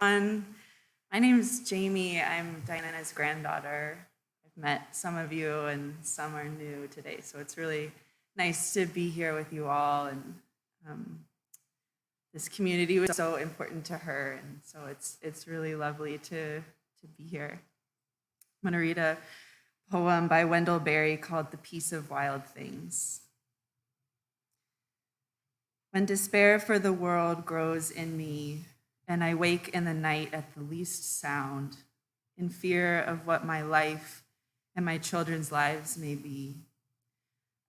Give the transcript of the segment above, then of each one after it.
My name is Jamie. I'm Diana's granddaughter. I've met some of you and some are new today, so it's really nice to be here with you all. And this community was so important to her, and so it's really lovely to be here. I'm going to read a poem by Wendell Berry called "The Peace of Wild Things." When despair for the world grows in me, and I wake in the night at the least sound, in fear of what my life and my children's lives may be,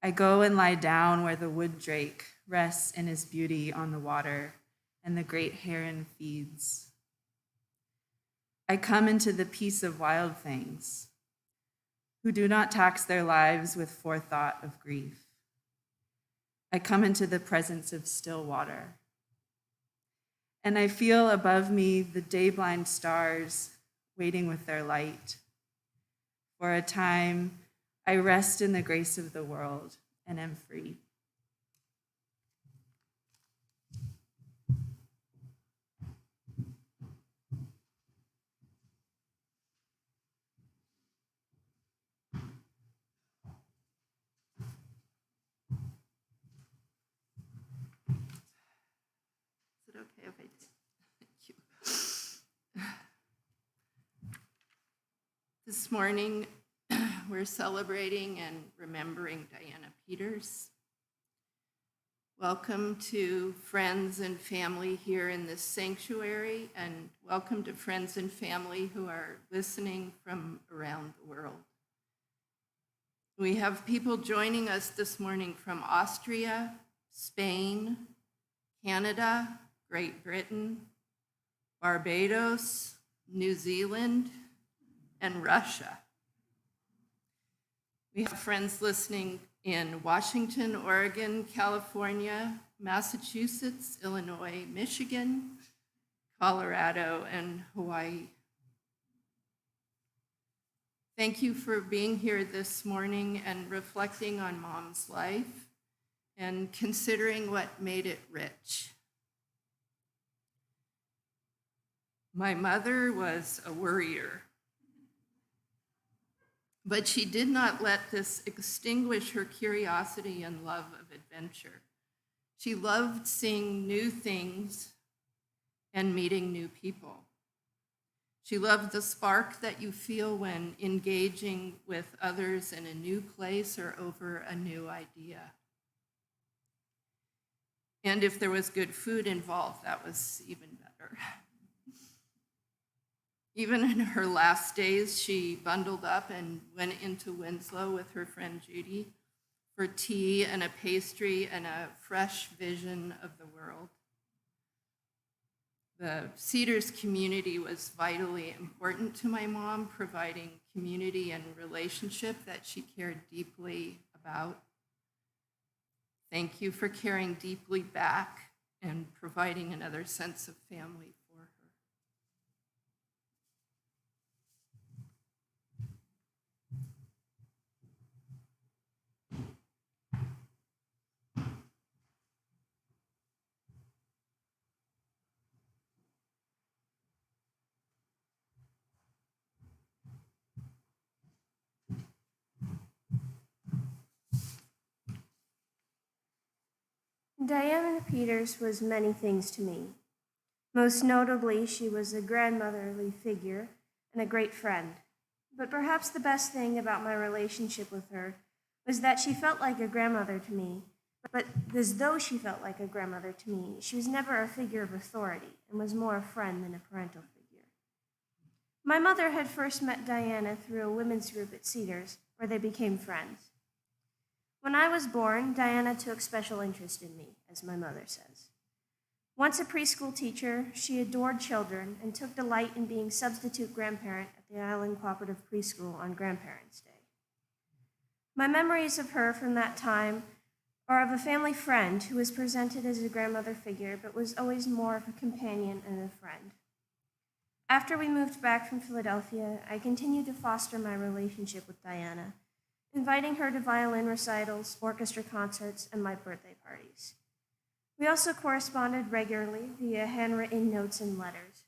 I go and lie down where the wood drake rests in his beauty on the water and the great heron feeds. I come into the peace of wild things, who do not tax their lives with forethought of grief. I come into the presence of still water, and I feel above me the day-blind stars waiting with their light. For a time, I rest in the grace of the world and am free. Is it okay if I do? Thank you. This morning, we're celebrating and remembering Diana Peters. Welcome to friends and family here in this sanctuary, and welcome to friends and family who are listening from around the world. We have people joining us this morning from Austria, Spain, Canada, Great Britain, Barbados, New Zealand, and Russia. We have friends listening in Washington, Oregon, California, Massachusetts, Illinois, Michigan, Colorado, and Hawaii. Thank you for being here this morning and reflecting on Mom's life and considering what made it rich. My mother was a worrier, but she did not let this extinguish her curiosity and love of adventure. She loved seeing new things and meeting new people. She loved the spark that you feel when engaging with others in a new place or over a new idea. And if there was good food involved, that was even better. Even in her last days, she bundled up and went into Winslow with her friend Judy for tea and a pastry and a fresh vision of the world. The Cedars community was vitally important to my mom, providing community and relationship that she cared deeply about. Thank you for caring deeply back and providing another sense of family for her. Diana Peters was many things to me. Most notably, she was a grandmotherly figure and a great friend. But perhaps the best thing about my relationship with her was that she felt like a grandmother to me, but as though she felt like a grandmother to me, she was never a figure of authority and was more a friend than a parental figure. My mother had first met Diana through a women's group at Cedars, where they became friends. When I was born, Diana took special interest in me, as my mother says. Once a preschool teacher, she adored children and took delight in being substitute grandparent at the Island Cooperative Preschool on Grandparents' Day. My memories of her from that time are of a family friend who was presented as a grandmother figure but was always more of a companion and a friend. After we moved back from Philadelphia, I continued to foster my relationship with Diana, inviting her to violin recitals, orchestra concerts, and my birthday parties. We also corresponded regularly via handwritten notes and letters.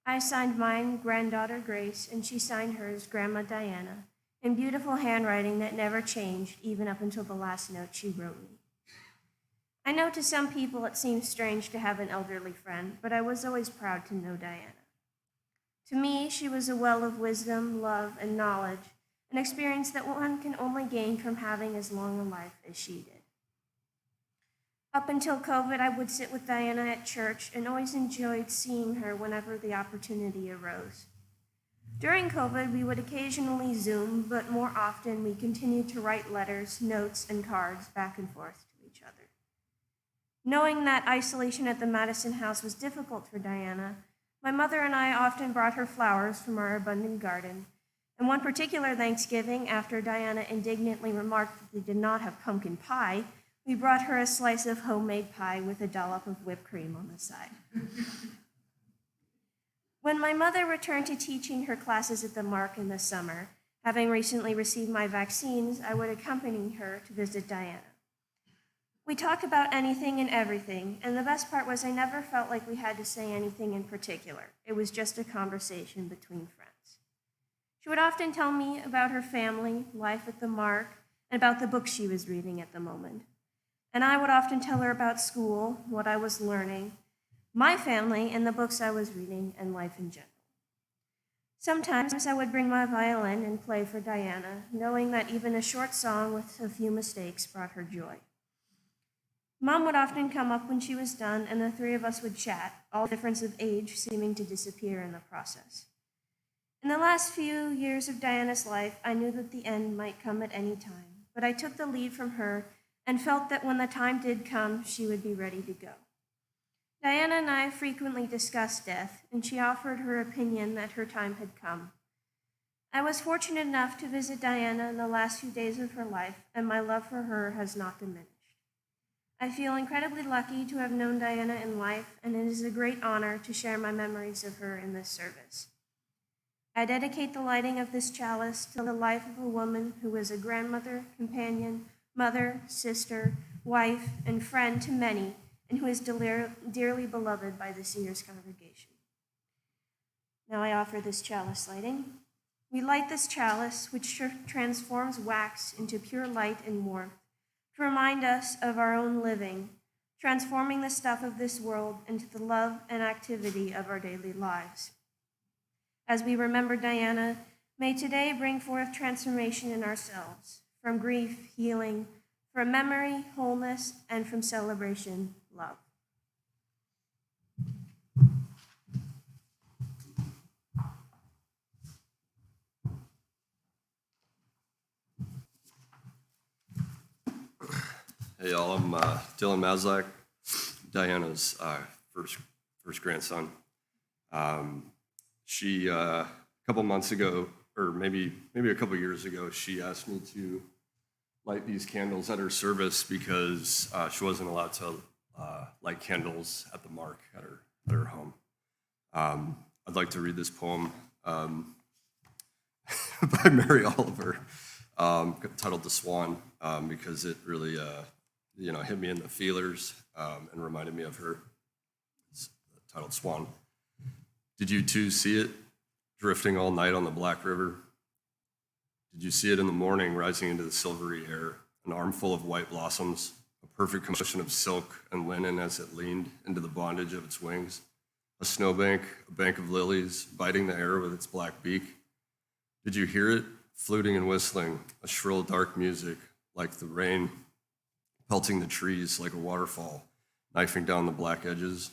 I signed mine Granddaughter Grace, and she signed hers Grandma Diana, in beautiful handwriting that never changed even up until the last note she wrote me. I know to some people it seems strange to have an elderly friend, but I was always proud to know Diana. To me, she was a well of wisdom, love, and knowledge, an experience that one can only gain from having as long a life as she did. Up until COVID, I would sit with Diana at church and always enjoyed seeing her whenever the opportunity arose. During COVID, we would occasionally Zoom, but more often we continued to write letters, notes, and cards back and forth to each other. Knowing that isolation at the Madison house was difficult for Diana, my mother and I often brought her flowers from our abundant garden. And one particular Thanksgiving, after Diana indignantly remarked that they did not have pumpkin pie, we brought her a slice of homemade pie with a dollop of whipped cream on the side. When my mother returned to teaching her classes at the Mark in the summer, having recently received my vaccines, I would accompany her to visit Diana. We talked about anything and everything, and the best part was I never felt like we had to say anything in particular. It was just a conversation between friends. She would often tell me about her family, life at the Mark, and about the books she was reading at the moment. And I would often tell her about school, what I was learning, my family, and the books I was reading, and life in general. Sometimes I would bring my violin and play for Diana, knowing that even a short song with a few mistakes brought her joy. Mom would often come up when she was done, and the three of us would chat, all difference of age seeming to disappear in the process. In the last few years of Diana's life, I knew that the end might come at any time, but I took the lead from her and felt that when the time did come, she would be ready to go. Diana and I frequently discussed death, and she offered her opinion that her time had come. I was fortunate enough to visit Diana in the last few days of her life, and my love for her has not diminished. I feel incredibly lucky to have known Diana in life, and it is a great honor to share my memories of her in this service. I dedicate the lighting of this chalice to the life of a woman who was a grandmother, companion, mother, sister, wife, and friend to many, and who is dearly beloved by the Cedars congregation. Now I offer this chalice lighting. We light this chalice, which transforms wax into pure light and warmth, to remind us of our own living, transforming the stuff of this world into the love and activity of our daily lives. As we remember Diana, may today bring forth transformation in ourselves, from grief, healing, from memory, wholeness, and from celebration, love. Hey y'all, I'm Dylan Maslak, Diana's first grandson. She a couple months ago, or maybe a couple years ago, she asked me to light these candles at her service because she wasn't allowed to light candles at the Mark at her home. I'd like to read this poem by Mary Oliver, titled "The Swan," because it really hit me in the feelers and reminded me of her. It's titled "Swan." Did you too see it, drifting all night on the Black River? Did you see it in the morning, rising into the silvery air, an armful of white blossoms, a perfect commotion of silk and linen as it leaned into the bondage of its wings, a snowbank, a bank of lilies, biting the air with its black beak? Did you hear it, fluting and whistling, a shrill, dark music, like the rain pelting the trees like a waterfall, knifing down the black edges.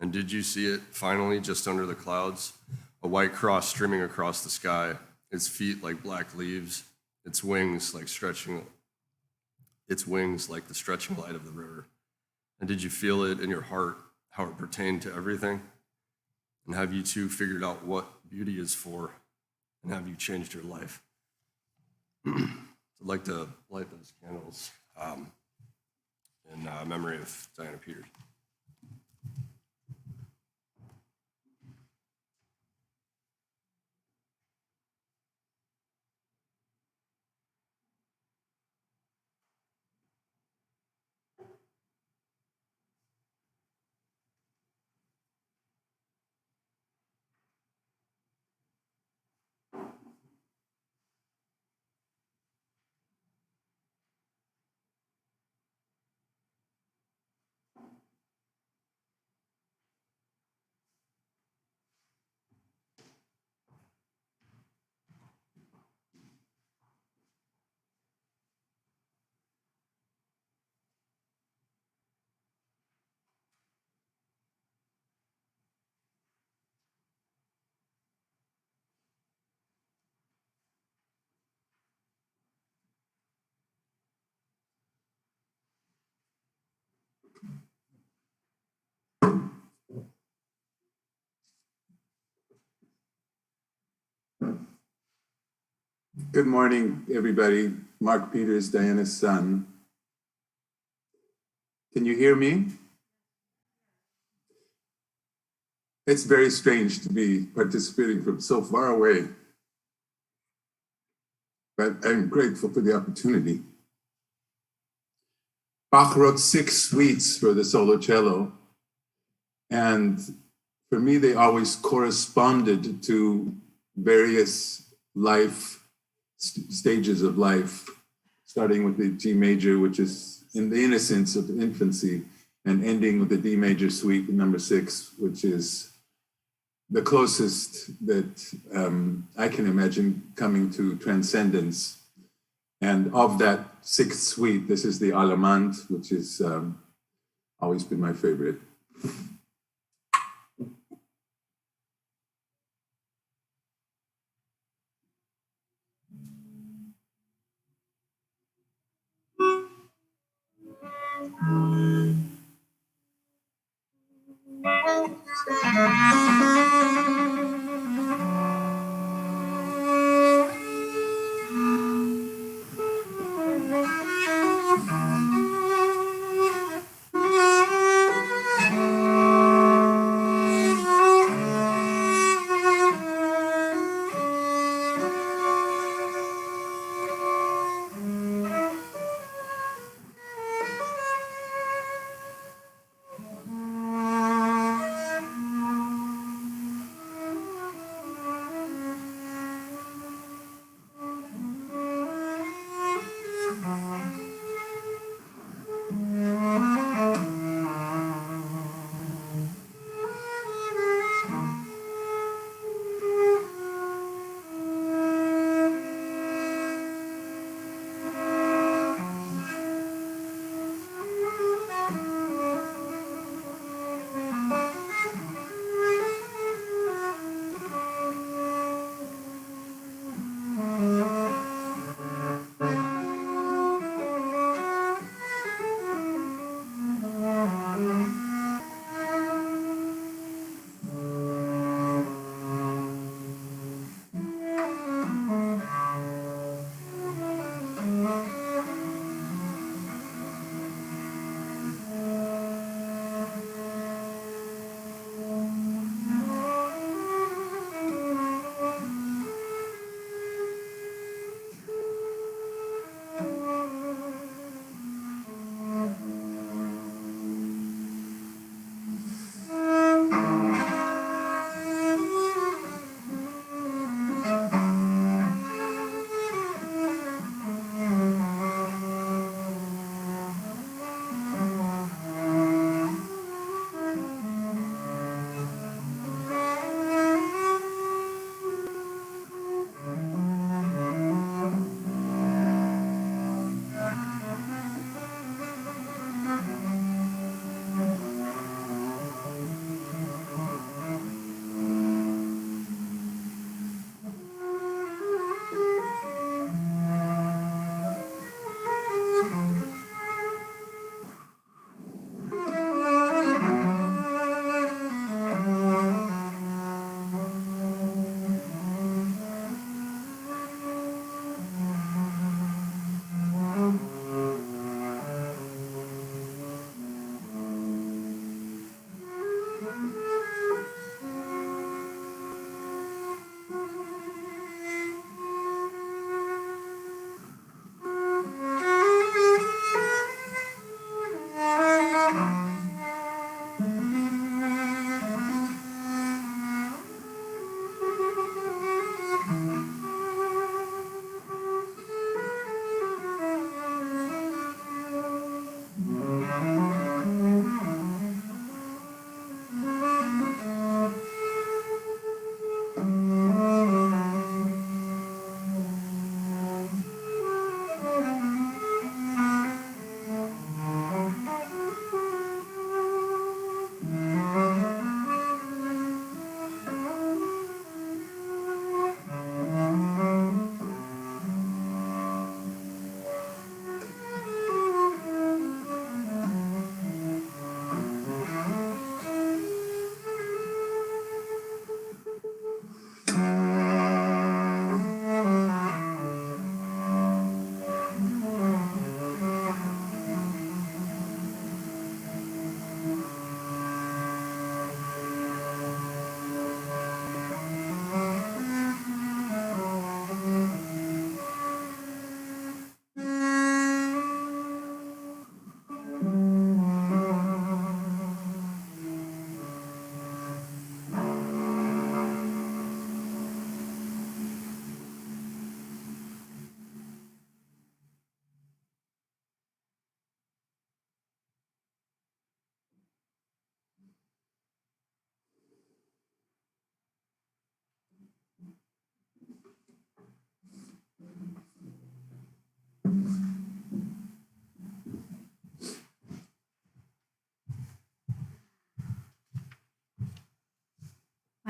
And did you see it finally just under the clouds? A white cross streaming across the sky, its feet like black leaves, its wings like the stretching light of the river. And did you feel it in your heart, how it pertained to everything? And have you too figured out what beauty is for? And have you changed your life? I'd like to light those candles in memory of Diana Peters. Good morning, everybody. Mark Peters, Diana's son. Can you hear me? It's very strange to be participating from so far away, but I'm grateful for the opportunity. Bach wrote 6 suites for the solo cello, and for me, they always corresponded to various stages of life, starting with the G major, which is in the innocence of infancy, and ending with the D major suite number 6, which is the closest that I can imagine coming to transcendence. And of that 6th suite, this is the Allemande, which has always been my favorite.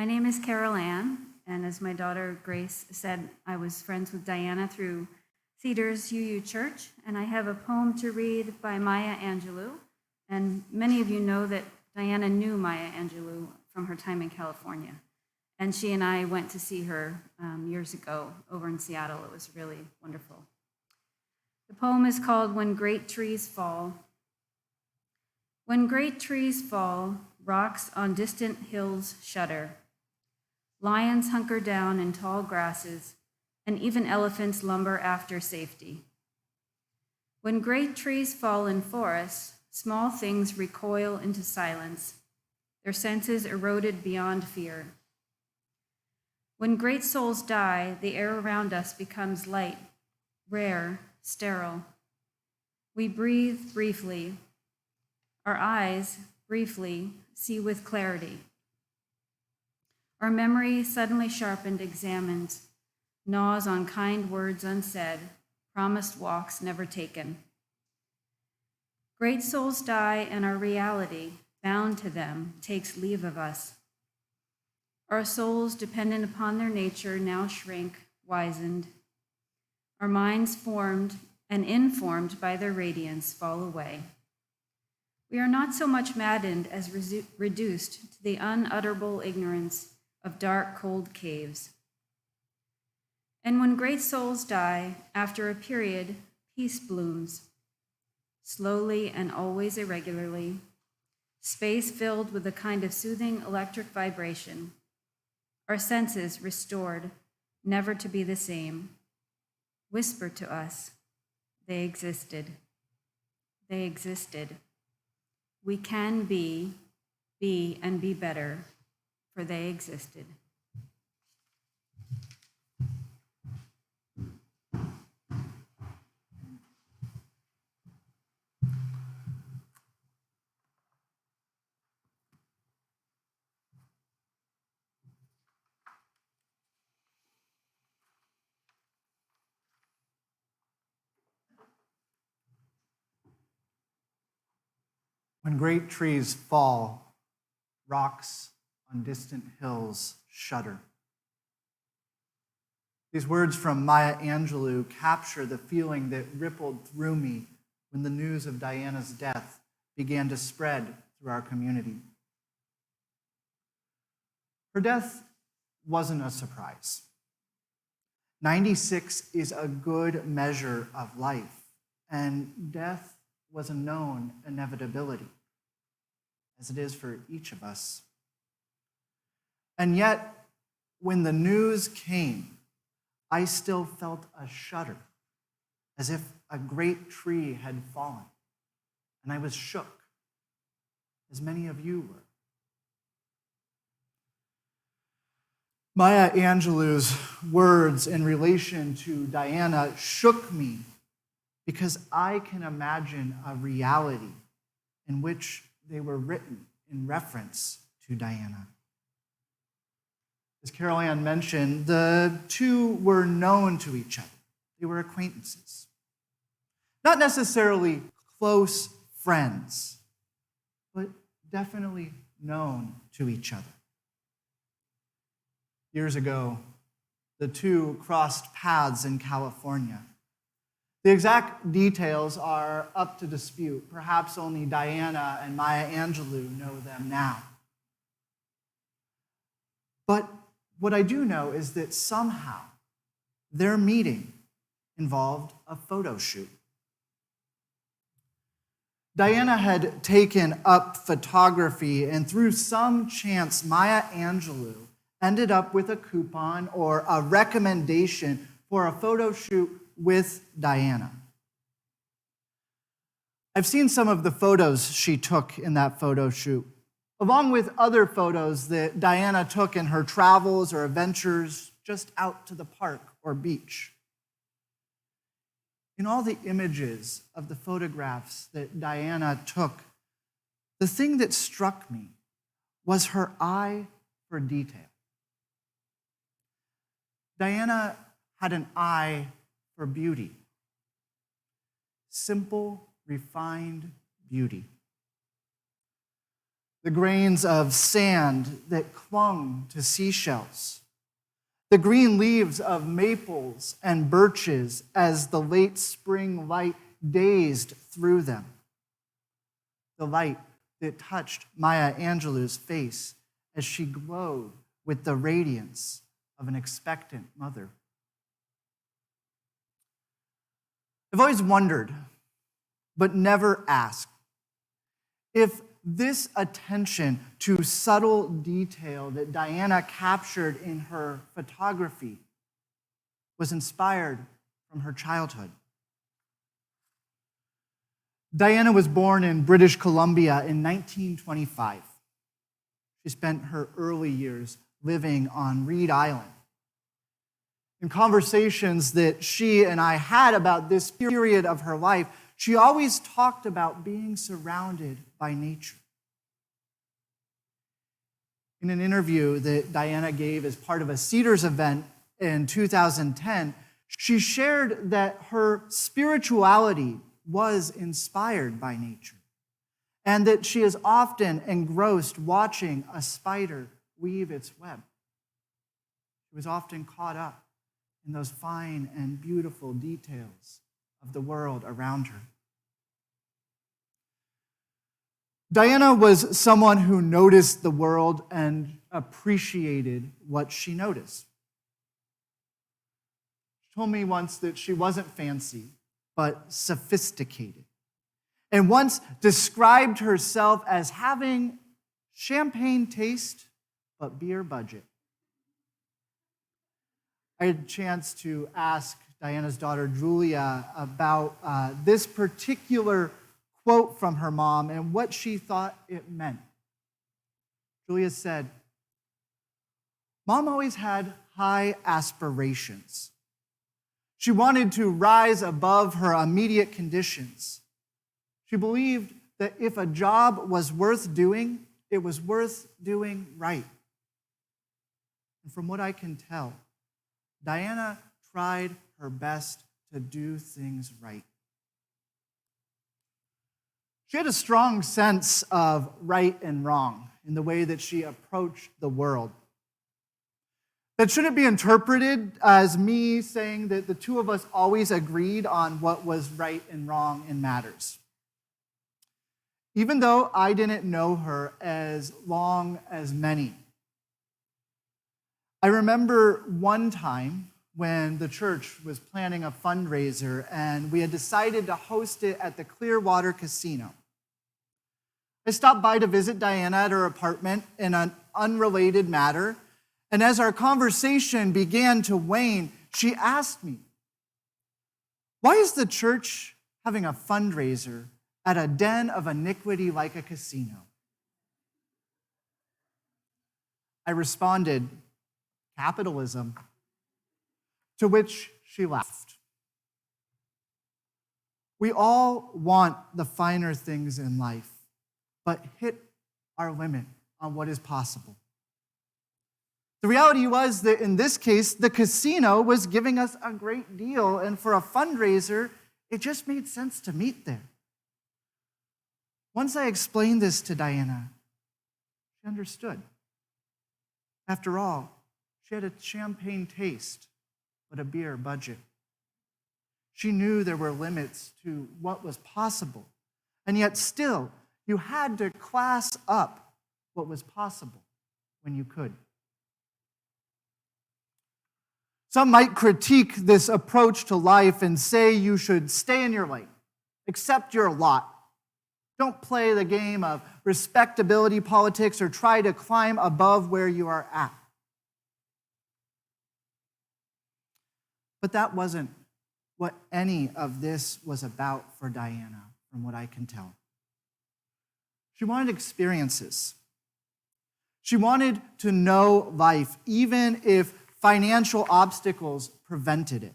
My name is Carol Ann, and as my daughter Grace said, I was friends with Diana through Cedars UU Church, and I have a poem to read by Maya Angelou. And many of you know that Diana knew Maya Angelou from her time in California. And she and I went to see her years ago over in Seattle. It was really wonderful. The poem is called When Great Trees Fall. When great trees fall, rocks on distant hills shudder. Lions hunker down in tall grasses, and even elephants lumber after safety. When great trees fall in forests, small things recoil into silence, their senses eroded beyond fear. When great souls die, the air around us becomes light, rare, sterile. We breathe briefly. Our eyes, briefly, see with clarity. Our memory, suddenly sharpened, examines, gnaws on kind words unsaid, promised walks never taken. Great souls die, and our reality, bound to them, takes leave of us. Our souls, dependent upon their nature, now shrink, wizened. Our minds, formed and informed by their radiance, fall away. We are not so much maddened as reduced to the unutterable ignorance of dark, cold caves. And when great souls die, after a period, peace blooms, slowly and always irregularly, space filled with a kind of soothing electric vibration, our senses restored, never to be the same, whisper to us, they existed. They existed. We can be, and be better, for they existed. When great trees fall, rocks on distant hills shudder. These words from Maya Angelou capture the feeling that rippled through me when the news of Diana's death began to spread through our community. Her death wasn't a surprise. 96 is a good measure of life, and death was a known inevitability, as it is for each of us. And yet, when the news came, I still felt a shudder, as if a great tree had fallen, and I was shook, as many of you were. Maya Angelou's words in relation to Diana shook me because I can imagine a reality in which they were written in reference to Diana. As Carol Ann mentioned, the two were known to each other. They were acquaintances. Not necessarily close friends, but definitely known to each other. Years ago, the two crossed paths in California. The exact details are up to dispute. Perhaps only Diana and Maya Angelou know them now. But what I do know is that somehow their meeting involved a photo shoot. Diana had taken up photography, and through some chance, Maya Angelou ended up with a coupon or a recommendation for a photo shoot with Diana. I've seen some of the photos she took in that photo shoot, along with other photos that Diana took in her travels or adventures just out to the park or beach. In all the images of the photographs that Diana took, the thing that struck me was her eye for detail. Diana had an eye for beauty. Simple, refined beauty. the grains of sand that clung to seashells, the green leaves of maples and birches as the late spring light dazed through them, the light that touched Maya Angelou's face as she glowed with the radiance of an expectant mother. I've always wondered, but never asked, if this attention to subtle detail that Diana captured in her photography was inspired from her childhood. Diana was born in British Columbia in 1925. She spent her early years living on Reed Island. In conversations that she and I had about this period of her life, she always talked about being surrounded by nature. In an interview that Diana gave as part of a Cedars event in 2010, she shared that her spirituality was inspired by nature, and that she is often engrossed watching a spider weave its web. She was often caught up in those fine and beautiful details of the world around her. Diana was someone who noticed the world and appreciated what she noticed. She told me once that she wasn't fancy, but sophisticated, and once described herself as having champagne taste, but beer budget. I had a chance to ask Diana's daughter, Julia, about this particular quote from her mom and what she thought it meant. Julia said, "Mom always had high aspirations. She wanted to rise above her immediate conditions. She believed that if a job was worth doing, it was worth doing right." And from what I can tell, Diana tried her best to do things right. She had a strong sense of right and wrong in the way that she approached the world. That shouldn't be interpreted as me saying that the two of us always agreed on what was right and wrong in matters. Even though I didn't know her as long as many. I remember one time when the church was planning a fundraiser and we had decided to host it at the Clearwater Casino. I stopped by to visit Diana at her apartment in an unrelated matter, and as our conversation began to wane, she asked me, "Why is the church having a fundraiser at a den of iniquity like a casino?" I responded, "Capitalism," to which she laughed. We all want the finer things in life, but hit our limit on what is possible. The reality was that in this case, the casino was giving us a great deal, and for a fundraiser, it just made sense to meet there. Once I explained this to Diana, she understood. After all, she had a champagne taste, but a beer budget. She knew there were limits to what was possible, and yet still, you had to class up what was possible when you could. Some might critique this approach to life and say you should stay in your lane, accept your lot. Don't play the game of respectability politics or try to climb above where you are at. But that wasn't what any of this was about for Diana, from what I can tell. She wanted experiences. She wanted to know life, even if financial obstacles prevented it.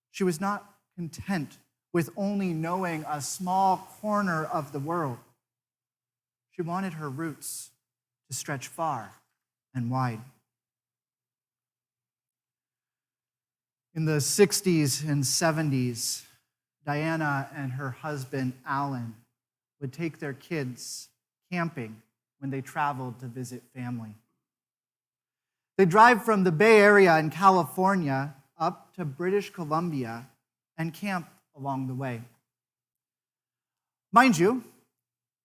She was not content with only knowing a small corner of the world. She wanted her roots to stretch far and wide. In the 60s and 70s, Diana and her husband, Alan, would take their kids camping when they traveled to visit family. They drive from the Bay Area in California up to British Columbia and camp along the way. Mind you,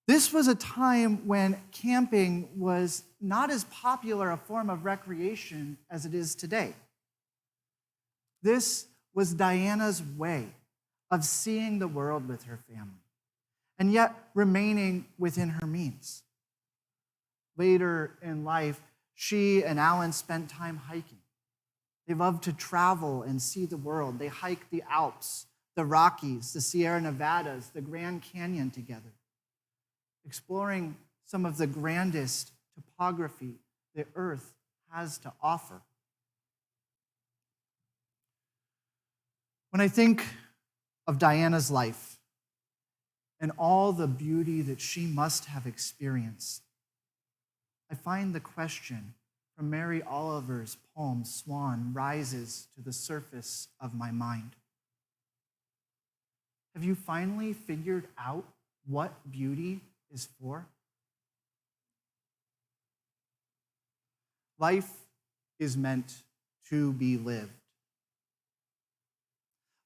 this was a time when camping was not as popular a form of recreation as it is today. This was Diana's way of seeing the world with her family, and yet remaining within her means. Later in life, she and Alan spent time hiking. They loved to travel and see the world. They hiked the Alps, the Rockies, the Sierra Nevadas, the Grand Canyon together, exploring some of the grandest topography the earth has to offer. When I think of Diana's life and all the beauty that she must have experienced, I find the question from Mary Oliver's poem, Swan, rises to the surface of my mind. Have you finally figured out what beauty is for? Life is meant to be lived.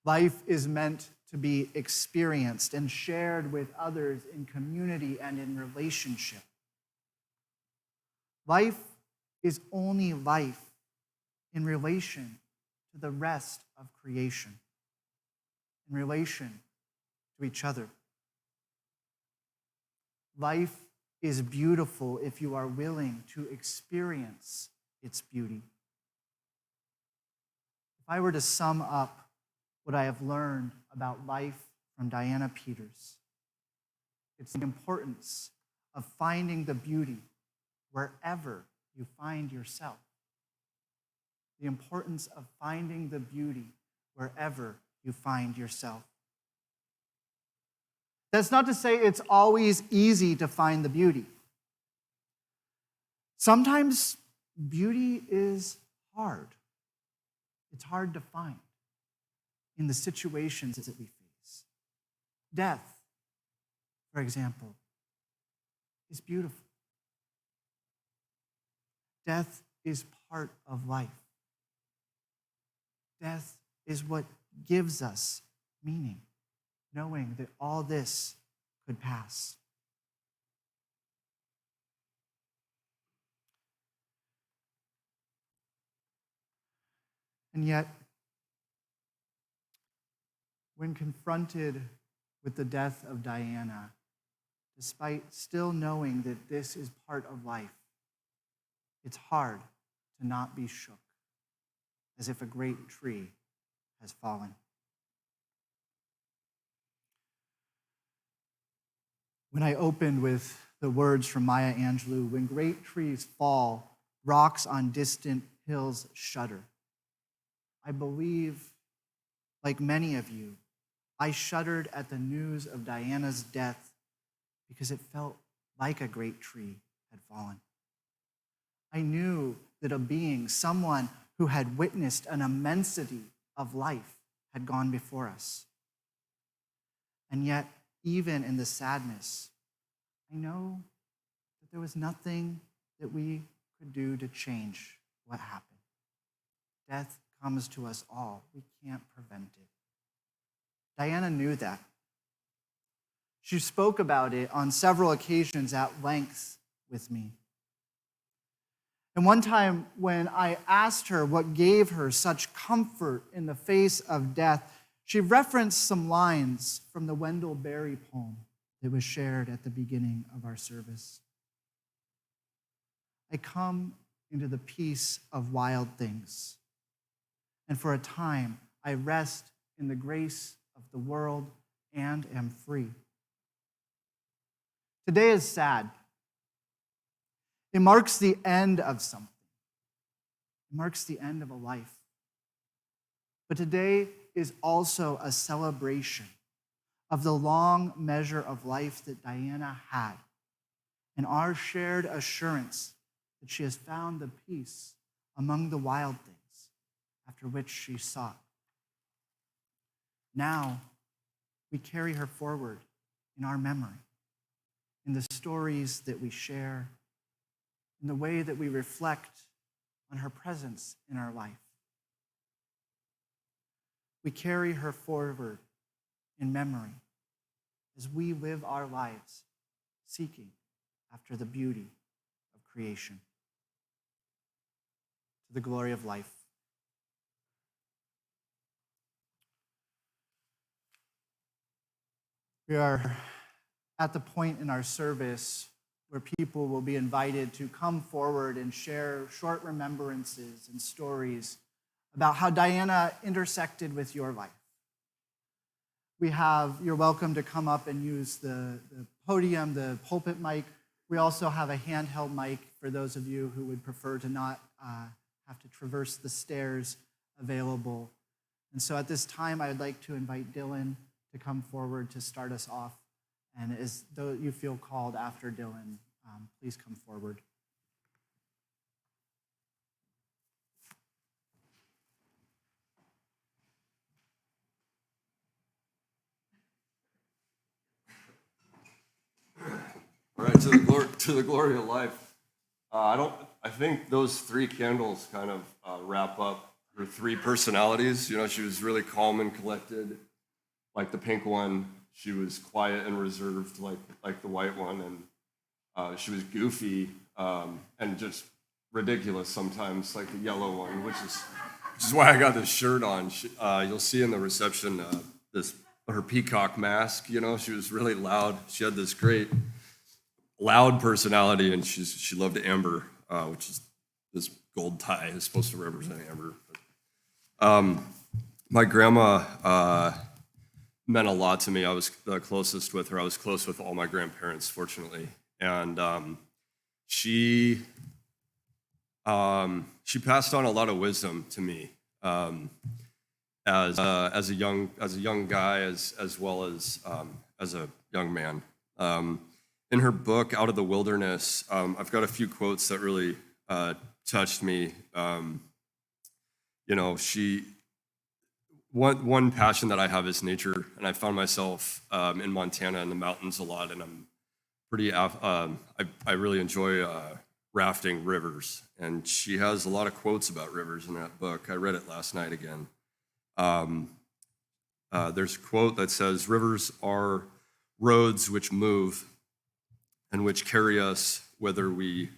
Life is meant to be experienced and shared with others in community and in relationship. Life is only life in relation to the rest of creation, in relation to each other. Life is beautiful if you are willing to experience its beauty. If I were to sum up what I have learned about life from Diana Peters, it's the importance of finding the beauty wherever you find yourself. The importance of finding the beauty wherever you find yourself. That's not to say it's always easy to find the beauty. Sometimes beauty is hard. It's hard to find in the situations that we face. Death, for example, is beautiful. Death is part of life. Death is what gives us meaning, knowing that all this could pass. And yet, when confronted with the death of Diana, despite still knowing that this is part of life, it's hard to not be shook, as if a great tree has fallen. When I opened with the words from Maya Angelou, when great trees fall, rocks on distant hills shudder. I believe, like many of you, I shuddered at the news of Diana's death because it felt like a great tree had fallen. I knew that a being, someone who had witnessed an immensity of life, had gone before us. And yet, even in the sadness, I know that there was nothing that we could do to change what happened. Death comes to us all. We can't prevent it. Diana knew that. She spoke about it on several occasions at length with me. And one time when I asked her what gave her such comfort in the face of death, she referenced some lines from the Wendell Berry poem that was shared at the beginning of our service. I come into the peace of wild things, and for a time I rest in the grace of the world and am free. Today is sad. It marks the end of something. It marks the end of a life. But today is also a celebration of the long measure of life that Diana had and our shared assurance that she has found the peace among the wild things after which she sought. Now we carry her forward in our memory. in the stories that we share, in the way that we reflect on her presence in our life. We carry her forward in memory as we live our lives seeking after the beauty of creation. To the glory of life. We are at the point in our service where people will be invited to come forward and share short remembrances and stories about how Diana intersected with your life. You're welcome to come up and use the podium, the pulpit mic. We also have a handheld mic for those of you who would prefer to not have to traverse the stairs available. And so at this time, I would like to invite Dylan to come forward to start us off. And as though you feel called after Dylan, please come forward. All right, to the glory of life. I think those three candles kind of wrap up her three personalities. You know, she was really calm and collected, like the pink one. She was quiet and reserved, like the white one, and she was goofy and just ridiculous sometimes, like the yellow one, which is why I got this shirt on. You'll see in the reception her peacock mask. You know, she was really loud. She had this great loud personality, and she loved amber, which is this gold tie is supposed to represent amber. My grandma meant a lot to me. I was the closest with her. I was close with all my grandparents, fortunately, and she passed on a lot of wisdom to me as a young guy, as well as a young man. In her book, Out of the Wilderness, I've got a few quotes that really touched me. You know, one passion that I have is nature, and I found myself in Montana in the mountains a lot, and I'm pretty. I really enjoy rafting rivers, and she has a lot of quotes about rivers in that book. I read it last night again. There's a quote that says, "Rivers are roads which move and which carry us whither we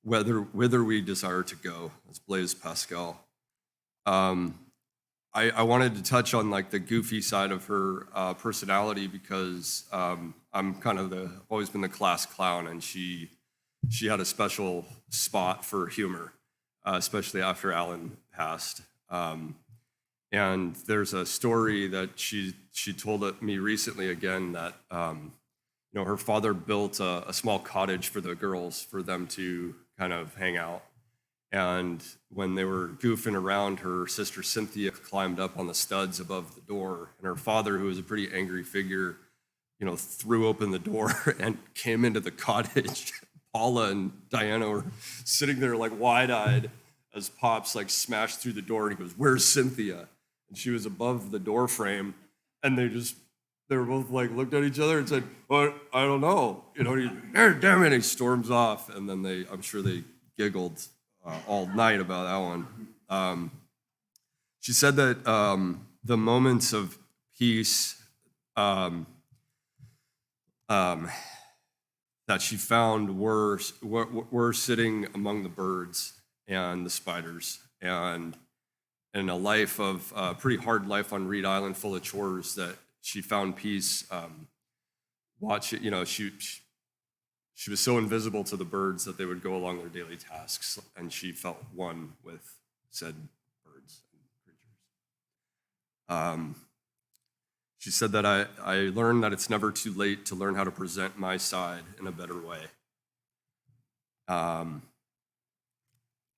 desire to go." That's Blaise Pascal. I wanted to touch on like the goofy side of her personality because I'm kind of always been the class clown, and she had a special spot for humor, especially after Alan passed. And there's a story that she told me recently again that you know, her father built a small cottage for the girls for them to kind of hang out. And when they were goofing around, her sister Cynthia climbed up on the studs above the door, and her father, who was a pretty angry figure, you know, threw open the door and came into the cottage. Paula and Diana were sitting there like wide-eyed as Pops like smashed through the door, and he goes, "Where's Cynthia?" And she was above the door frame, and they were both like looked at each other and said, "Well, I don't know." You know, damn it, he storms off, and then I'm sure they giggled all night about that one. She said that the moments of peace that she found were sitting among the birds and the spiders, and in a life of pretty hard life on Reed Island, full of chores, that she found peace. You know, she was so invisible to the birds that they would go along their daily tasks, and she felt one with said birds and creatures. She said that I learned that it's never too late to learn how to present my side in a better way.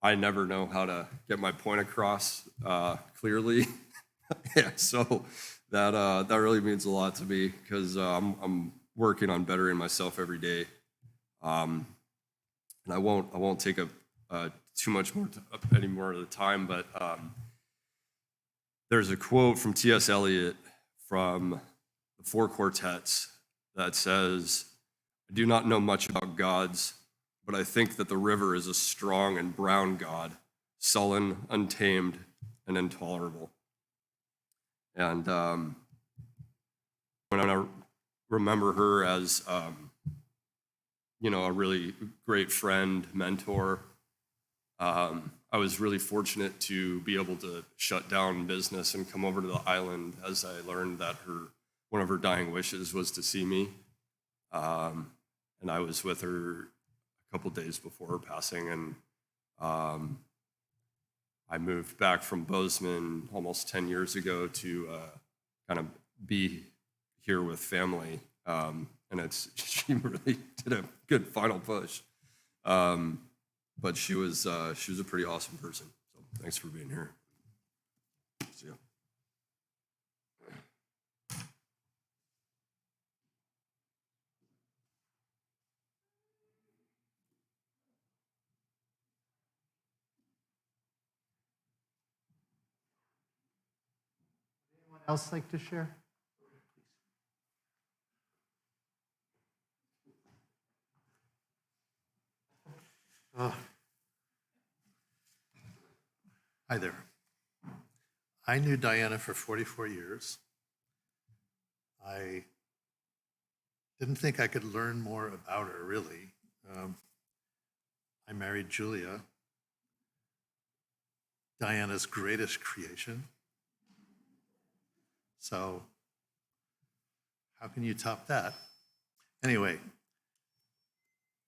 I never know how to get my point across clearly. Yeah, so that really means a lot to me because I'm working on bettering myself every day. And I won't take up too much more any more of the time, but there's a quote from T.S. Eliot from the Four Quartets that says, "I I do not know much about gods, but I think that the river is a strong and brown god, sullen, untamed, and intolerable. And when I remember her as, a really great friend, mentor, I was really fortunate to be able to shut down business and come over to the island as I learned that one of her dying wishes was to see me. And I was with her a couple days before her passing, and I moved back from Bozeman almost 10 years ago to kind of be here with family. And she really did a good final push. But she was a pretty awesome person. So thanks for being here. See ya. Anyone else like to share? Hi there. I knew Diana for 44 years. I didn't think I could learn more about her, really. I married Julia, Diana's greatest creation. So how can you top that? Anyway,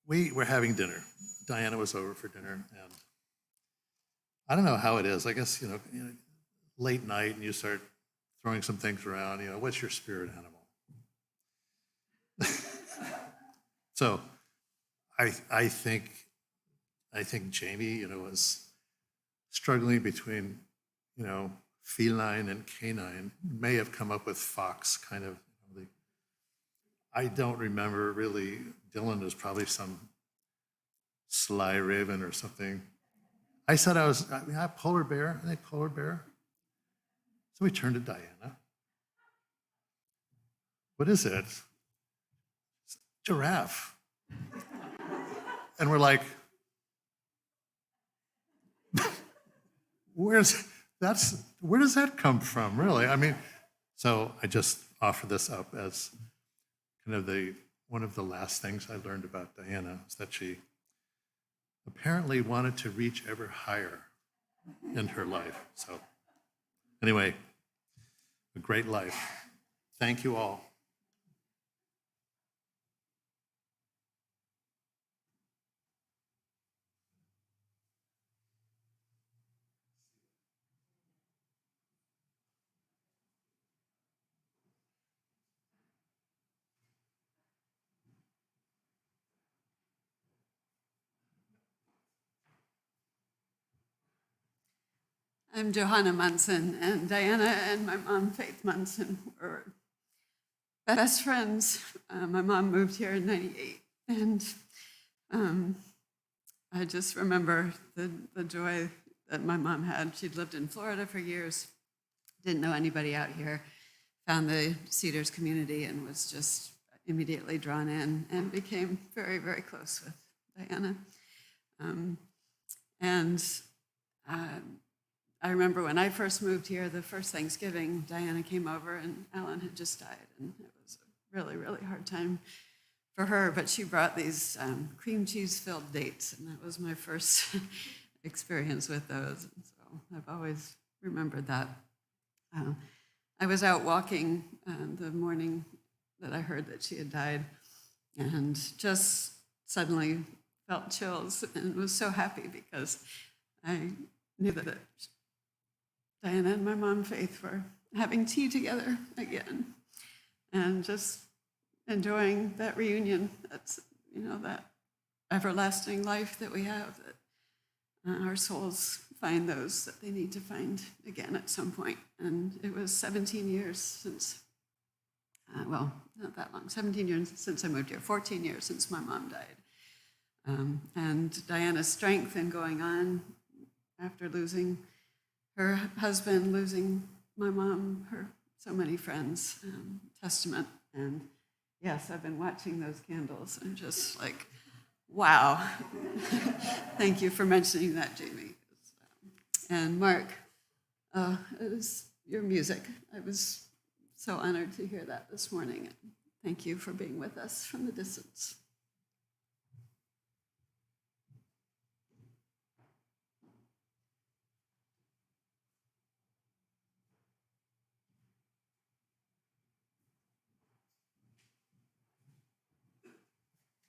we were having dinner. Diana was over for dinner, and I don't know how it is. I guess, late night and you start throwing some things around, what's your spirit animal? So I think Jamie, was struggling between, feline and canine, may have come up with fox kind of. I don't remember really. Dylan was probably some sly raven or something. I said I polar bear. I think polar bear. So we turned to Diana. What is it? It's giraffe. And we're like, where does that come from, really? I mean, so I just offer this up as kind of one of the last things I learned about Diana is that she apparently wanted to reach ever higher in her life. So anyway, a great life. Thank you all. I'm Johanna Munson, and Diana and my mom, Faith Munson, were best friends. My mom moved here in '98, and I just remember the joy that my mom had. She'd lived in Florida for years, didn't know anybody out here, found the Cedars community, and was just immediately drawn in and became very, very close with Diana. I remember when I first moved here, the first Thanksgiving, Diana came over and Alan had just died. And it was a really, really hard time for her. But she brought these cream cheese filled dates. And that was my first experience with those. And so I've always remembered that. I was out walking the morning that I heard that she had died and just suddenly felt chills and was so happy because I knew that Diana and my mom, Faith, were having tea together again and just enjoying that reunion. That's, that everlasting life that we have, that our souls find those that they need to find again at some point. And it was 17 years since, well, not that long, 17 years since I moved here, 14 years since my mom died. And Diana's strength in going on after losing her husband, losing my mom, her so many friends, testament. And yes, I've been watching those candles and just like, wow. Thank you for mentioning that, Jamie. And Mark, it was your music. I was so honored to hear that this morning. Thank you for being with us from the distance.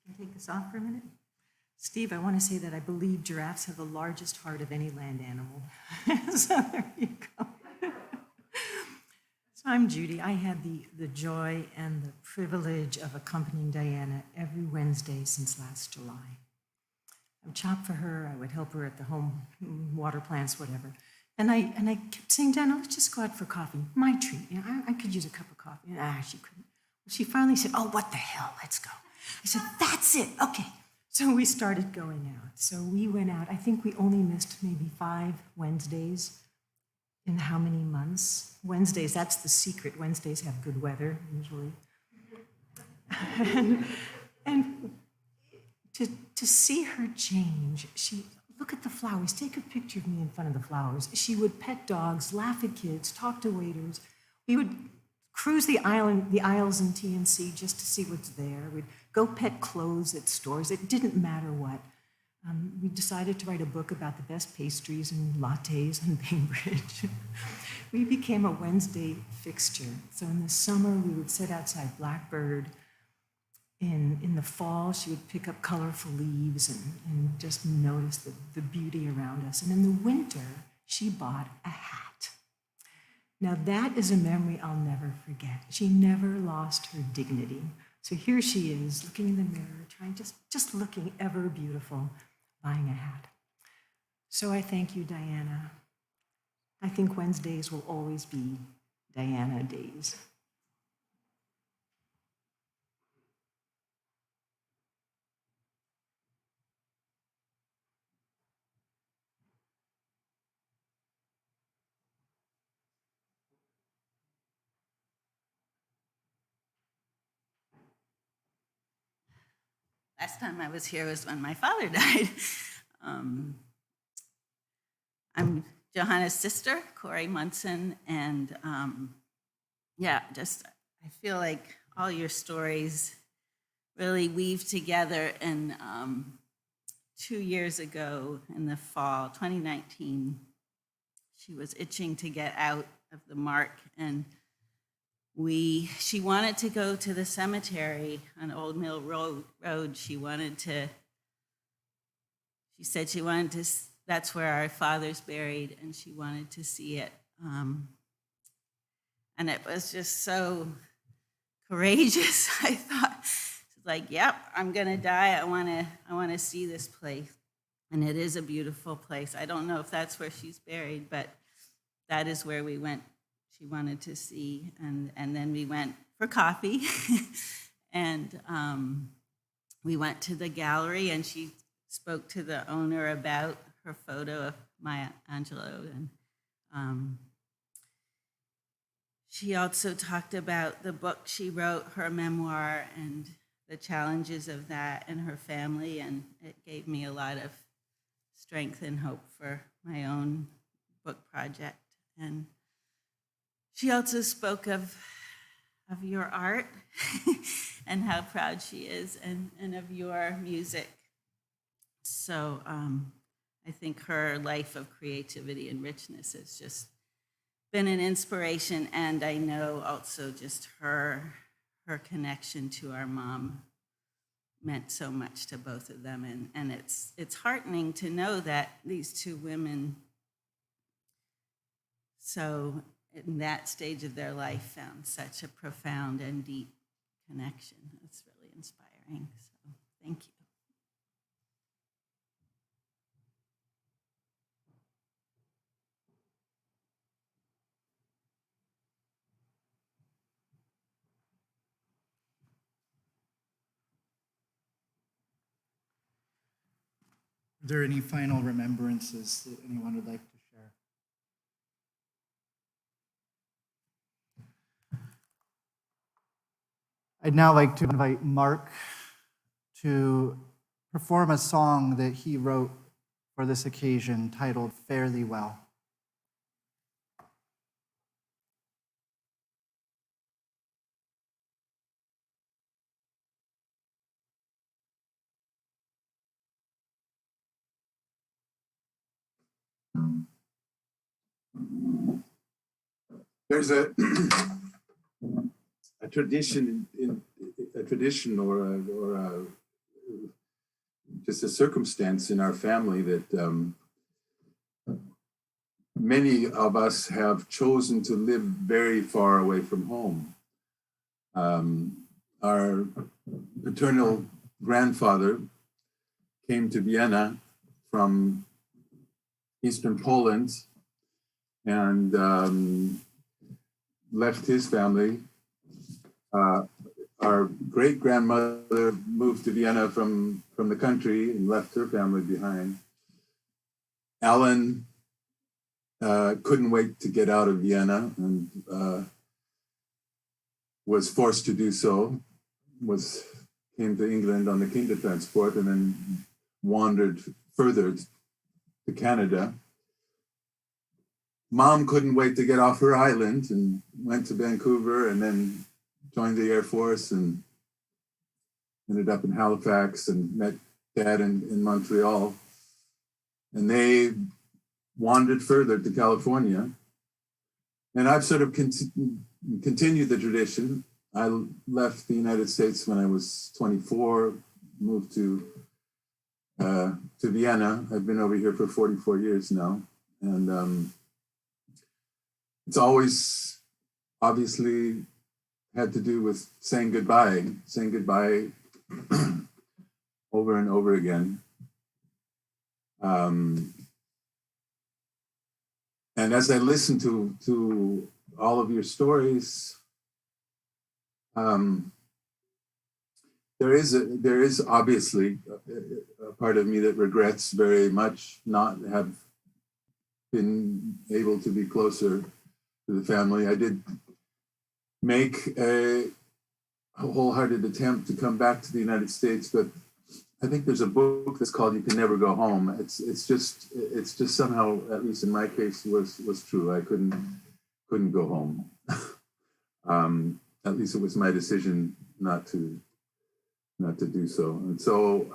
Can I take this off for a minute? Steve, I want to say that I believe giraffes have the largest heart of any land animal. So there you go. So I'm Judy. I had the joy and the privilege of accompanying Diana every Wednesday since last July. I would chop for her. I would help her at the home water plants, whatever. And I kept saying, Diana, let's just go out for coffee. My treat. You know, I could use a cup of coffee. And she couldn't. She finally said, oh, what the hell? Let's go. I said, that's it. Okay. So we started going out. So we went out. I think we only missed maybe 5 Wednesdays in how many months? Wednesdays, that's the secret. Wednesdays have good weather, usually. and to see her change, look at the flowers. Take a picture of me in front of the flowers. She would pet dogs, laugh at kids, talk to waiters. We would cruise the aisles in TNC just to see what's there. We'd go pet clothes at stores. It didn't matter what. We decided to write a book about the best pastries and lattes in Bainbridge. We became a Wednesday fixture. So in the summer, we would sit outside Blackbird. In the fall, she would pick up colorful leaves and just notice the beauty around us. And in the winter, she bought a hat. Now that is a memory I'll never forget. She never lost her dignity. So here she is, looking in the mirror, trying, just looking ever beautiful, buying a hat. So I thank you, Diana. I think Wednesdays will always be Diana days. Last time I was here was when my father died. I'm Johanna's sister, Corey Munson, and I feel like all your stories really weave together. And 2 years ago in the fall, 2019, she was itching to get out of the Mark, and she wanted to go to the cemetery on Old Mill Road. She said she wanted to, that's where our father's buried, and she wanted to see it. And it was just so courageous. I thought, like, yep, I'm gonna die. I wanna see this place. And it is a beautiful place. I don't know if that's where she's buried, but that is where we went. She wanted to see, and then we went for coffee, and we went to the gallery, and she spoke to the owner about her photo of Maya Angelou, and she also talked about the book she wrote, her memoir, and the challenges of that and her family, and it gave me a lot of strength and hope for my own book project. And she also spoke of your art and how proud she is, and of your music. So I think her life of creativity and richness has just been an inspiration, and I know also just her connection to our mom meant so much to both of them, and it's heartening to know that these two women, so in that stage of their life, found such a profound and deep connection. It's really inspiring. So thank you. Are there any final remembrances that anyone would like to share? I'd now like to invite Mark to perform a song that he wrote for this occasion titled Fare Thee Well. There's a tradition in a tradition or just a circumstance in our family that many of us have chosen to live very far away from home. Our paternal grandfather came to Vienna from Eastern Poland and left his family. Our great-grandmother moved to Vienna from the country and left her family behind. Alan couldn't wait to get out of Vienna and was forced to do so, came to England on the Kindertransport and then wandered further to Canada. Mom couldn't wait to get off her island and went to Vancouver and then joined the Air Force and ended up in Halifax and met Dad in Montreal. And they wandered further to California. And I've sort of continued the tradition. I left the United States when I was 24, moved to Vienna. I've been over here for 44 years now. And it's always obviously had to do with saying goodbye over and over again. And as I listen to all of your stories, there is obviously a part of me that regrets very much not have been able to be closer to the family. I did make a wholehearted attempt to come back to the United States, but I think there's a book that's called "You Can Never Go Home." It's just somehow, at least in my case, was true. I couldn't go home. At least it was my decision not to do so. And so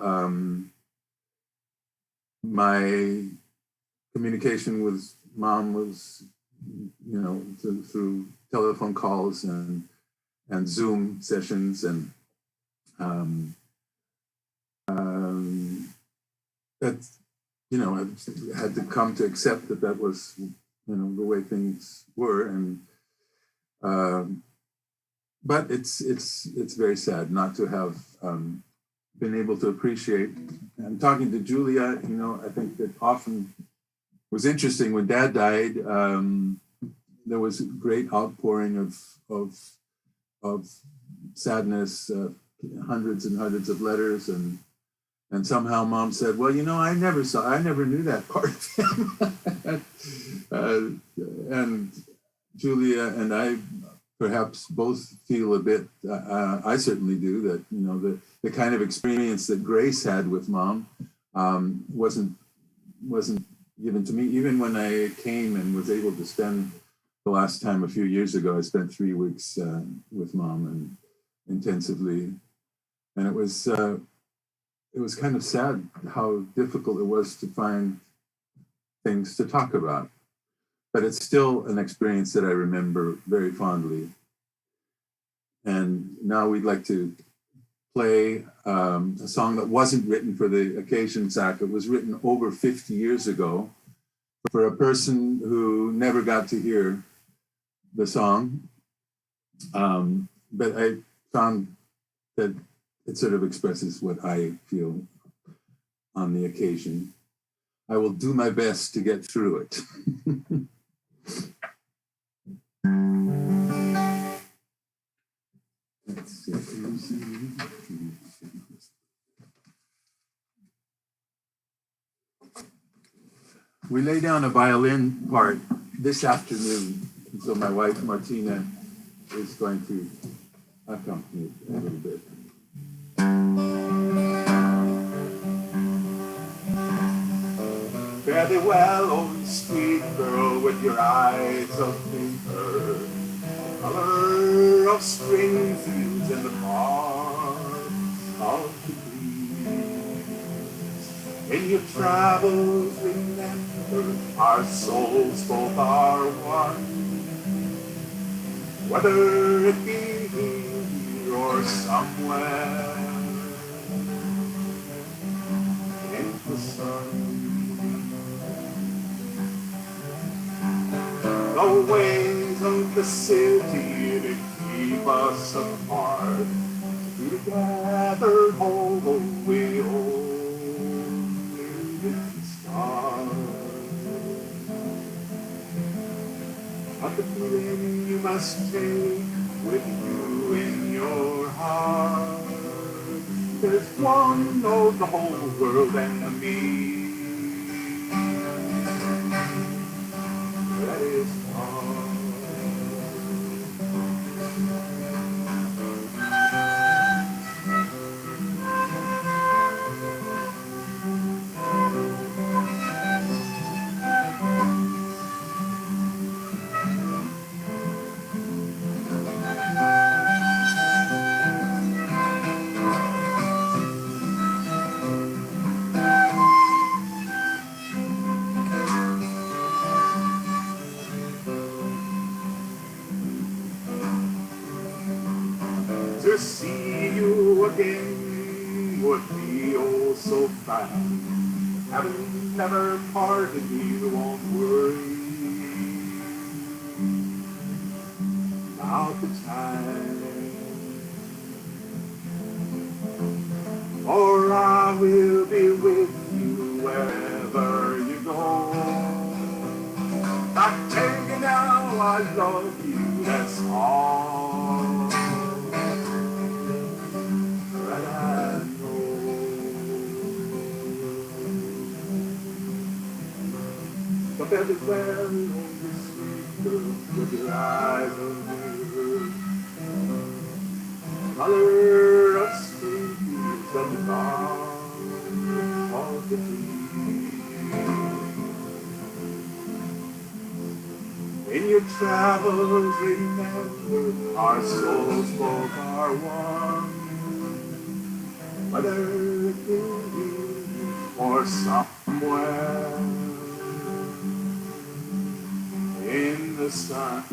my communication with Mom was, through telephone calls and Zoom sessions, and that, I had to come to accept that was, the way things were. And but it's very sad not to have been able to appreciate. And talking to Julia, I think that often was interesting when Dad died. There was a great outpouring of sadness, hundreds and hundreds of letters, and somehow Mom said, "Well, I never knew that part of him." And Julia and I perhaps both feel a bit. I certainly do, that the kind of experience that Grace had with Mom wasn't given to me. Even when I came and was able to spend the last time a few years ago, I spent 3 weeks with Mom and intensively, and it was kind of sad how difficult it was to find things to talk about. But it's still an experience that I remember very fondly. And now we'd like to play a song that wasn't written for the occasion, Zach. It was written over 50 years ago for a person who never got to hear the song. But I found that it sort of expresses what I feel on the occasion. I will do my best to get through it. We lay down a violin part this afternoon, so my wife Martina is going to accompany a little bit. Fare thee well, old sweet girl, with your eyes of paper, color of spring fields in the park of the breeze. In your travels, remember, our souls both are one. Whether it be here or somewhere in the sun. The ways of the city to keep us apart, together hold we only start. But the feeling you must take with you in your heart, there's one knows the whole world and me. That is all. To see you again would be oh so fine. Having never parted, you won't worry about the time. For I will be with you wherever you go. I tell you now, I love you, that's all. But everywhere on the street, girl, with your eyes on me, color of spring fields and the dawn of the trees. In your travels, remember, our souls both are one. Whether it be here or somewhere in the sun.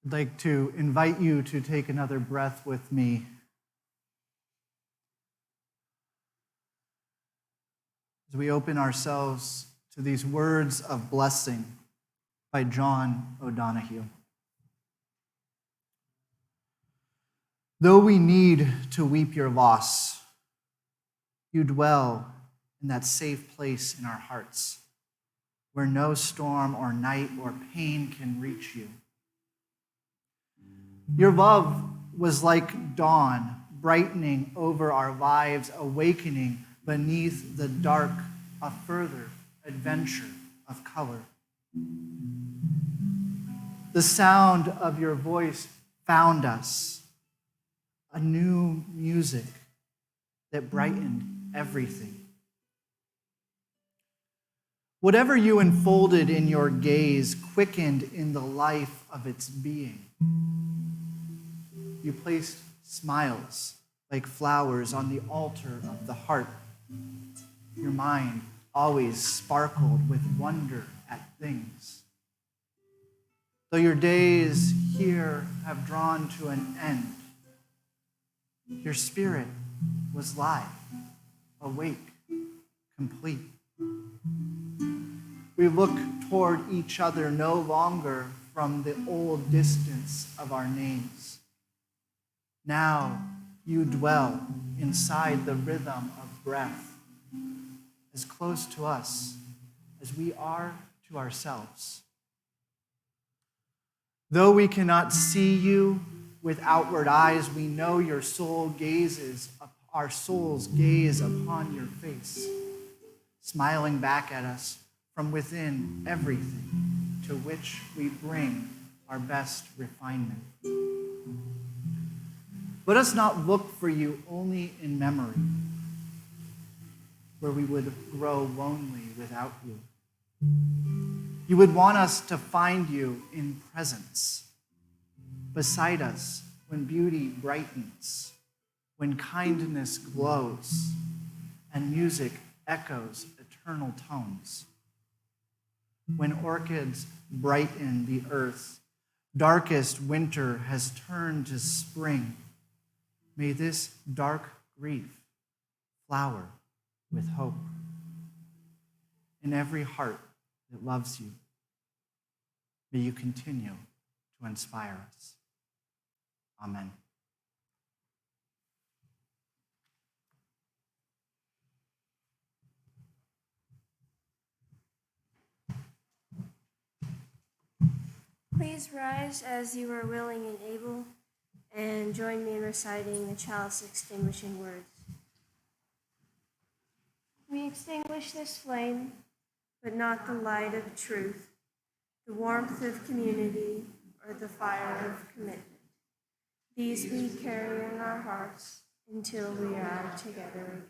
I'd like to invite you to take another breath with me. As we open ourselves to these words of blessing by John O'Donohue. Though we need to weep your loss, you dwell in that safe place in our hearts, where no storm or night or pain can reach you. Your love was like dawn, brightening over our lives, awakening beneath the dark a further adventure of color. The sound of your voice found us, a new music that brightened everything. Whatever you enfolded in your gaze quickened in the life of its being. You placed smiles like flowers on the altar of the heart. Your mind always sparkled with wonder at things. Though your days here have drawn to an end, your spirit was live, awake, complete. We look toward each other no longer from the old distance of our names. Now you dwell inside the rhythm of breath, as close to us as we are to ourselves. Though we cannot see you with outward eyes, we know your soul gazes, our souls gaze upon your face, smiling back at us from within everything to which we bring our best refinement. Let us not look for you only in memory, where we would grow lonely without you. You would want us to find you in presence, beside us when beauty brightens, when kindness glows, and music echoes eternal tones. When orchids brighten the earth, darkest winter has turned to spring. May this dark grief flower with hope in every heart that loves you. May you continue to inspire us. Amen. Please rise as you are willing and able, and join me in reciting the chalice extinguishing words. We extinguish this flame, but not the light of truth, the warmth of community, or the fire of commitment. These we carry in our hearts until we are together again.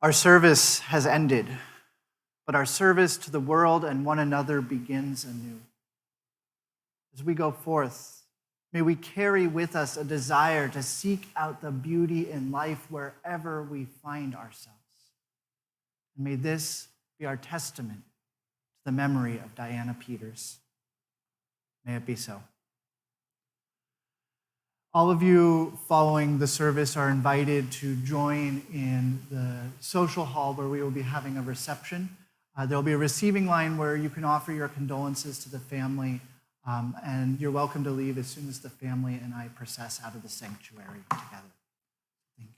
Our service has ended, but our service to the world and one another begins anew. As we go forth, may we carry with us a desire to seek out the beauty in life wherever we find ourselves. And may this be our testament to the memory of Diana Peters. May it be so. All of you following the service are invited to join in the social hall where we will be having a reception. There will be a receiving line where you can offer your condolences to the family, and you're welcome to leave as soon as the family and I process out of the sanctuary together. Thank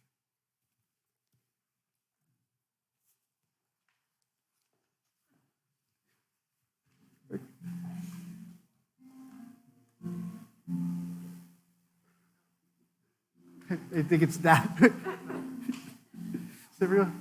you. I think it's that. Is everyone?